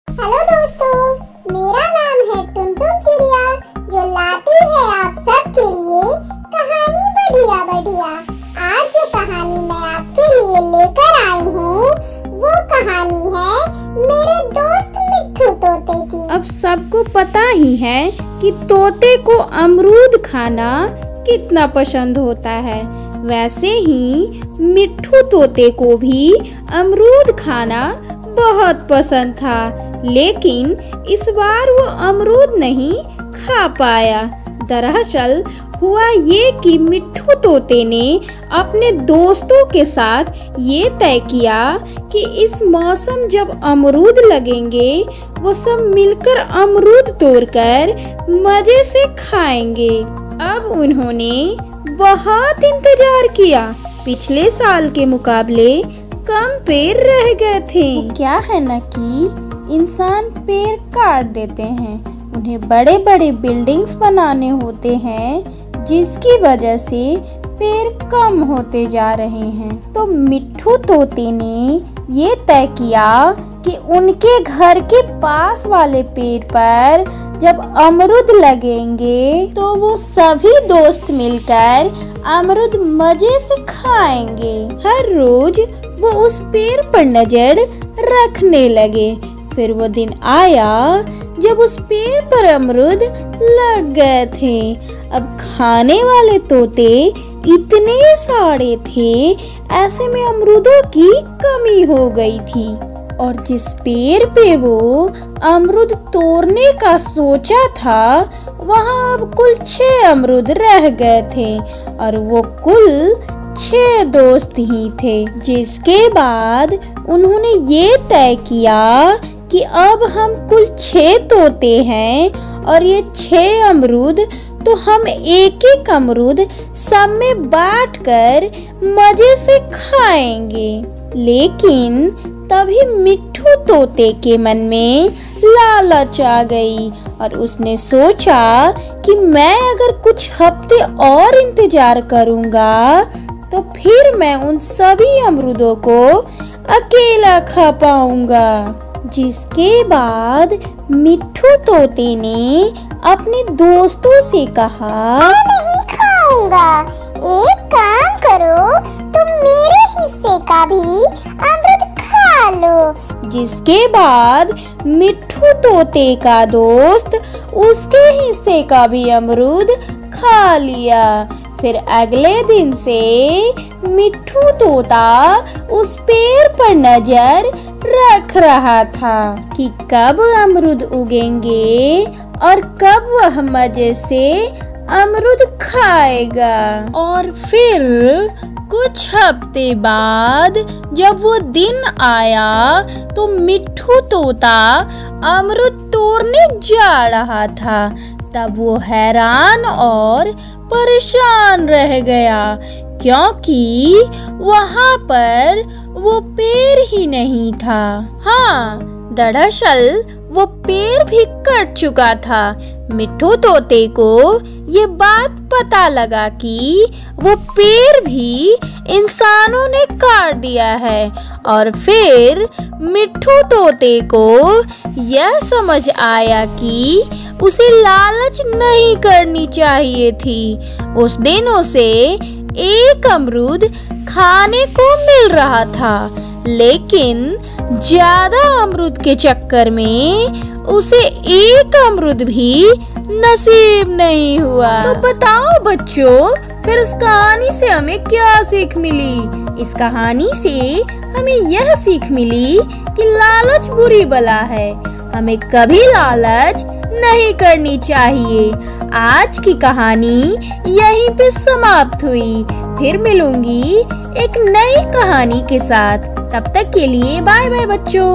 Hello दोस्तों, मेरा नाम है टुनटुन चिड़िया जो लाती है आप सबके लिए कहानी बढ़िया बढ़िया। आज जो कहानी मैं आपके लिए लेकर आई हूँ वो कहानी है मेरे दोस्त मिट्ठू तोते की। अब सबको पता ही है कि तोते को अमरूद खाना कितना पसंद होता है, वैसे ही मिट्ठू तोते को भी अमरूद खाना बहुत पसंद था। लेकिन इस बार वो अमरूद नहीं खा पाया। दरअसल हुआ ये कि मिट्ठू तोते ने अपने दोस्तों के साथ ये तय किया कि इस मौसम जब अमरूद लगेंगे वो सब मिलकर अमरूद तोड़कर मजे से खाएंगे। अब उन्होंने बहुत इंतजार किया। पिछले साल के मुकाबले कम पेड़ रह गए थे। क्या है ना कि इंसान पेड़ काट देते हैं, उन्हें बड़े बड़े बिल्डिंग्स बनाने होते हैं जिसकी वजह से पेड़ कम होते जा रहे हैं। तो मिट्ठू तोते ने ये तय किया कि उनके घर के पास वाले पेड़ पर जब अमरूद लगेंगे तो वो सभी दोस्त मिलकर अमरूद मजे से खाएंगे। हर रोज वो उस पेड़ पर नजर रखने लगे। फिर वो दिन आया जब उस पेड़ पर अमरूद लग गए थे। अब खाने वाले तोते इतने सारे थे, ऐसे में अमरूदों की कमी हो गई थी और जिस पेड़ पे वो अमरूद तोड़ने का सोचा था वहाँ अब कुल 6 अमरूद रह गए थे और वो कुल 6 दोस्त ही थे। जिसके बाद उन्होंने ये तय किया कि अब हम कुल 6 तोते हैं और ये 6 अमरूद तो हम एक एक अमरूद सब में बांटकर मजे से खाएंगे। लेकिन तभी मिट्ठू तोते के मन में लालच आ गई और उसने सोचा कि मैं अगर कुछ हफ्ते और इंतजार करूंगा तो फिर मैं उन सभी अमरूदों को अकेला खा पाऊंगा। जिसके बाद मिट्ठू तोते ने अपने दोस्तों से कहा, मैं नहीं खाऊंगा, एक काम करो, तुम मेरे हिस्से का भी अमरूद खा लो। जिसके बाद मिट्ठू तोते का दोस्त उसके हिस्से का भी अमरूद खा लिया। फिर अगले दिन से मिट्ठू तोता उस पेड़ पर नजर रख रहा था कि कब अमरूद उगेंगे और कब वह मजे से अमरूद खाएगा। और फिर कुछ हफ्ते बाद जब वो दिन आया तो मिट्ठू तोता अमरूद तोड़ने जा रहा था। तब वो हैरान और परेशान रह गया क्योंकि वहाँ पर वो पेड़ ही नहीं था। हाँ, दरअसल वो पेड़ भी कट चुका था। मिट्ठू तोते को ये बात पता लगा कि वो पेड़ भी इंसानों ने काट दिया है और फिर मिट्ठू तोते को यह समझ आया कि उसे लालच नहीं करनी चाहिए थी। उस दिन उसे एक अमरूद खाने को मिल रहा था, लेकिन ज्यादा अमरूद के चक्कर में उसे एक अमरूद भी नसीब नहीं हुआ। तो बताओ बच्चों, फिर इस कहानी से हमें क्या सीख मिली? इस कहानी से हमें यह सीख मिली कि लालच बुरी बला है, हमें कभी लालच नहीं करनी चाहिए। आज की कहानी यहीं पे समाप्त हुई। फिर मिलूंगी एक नई कहानी के साथ। तब तक के लिए बाय बाय बच्चों।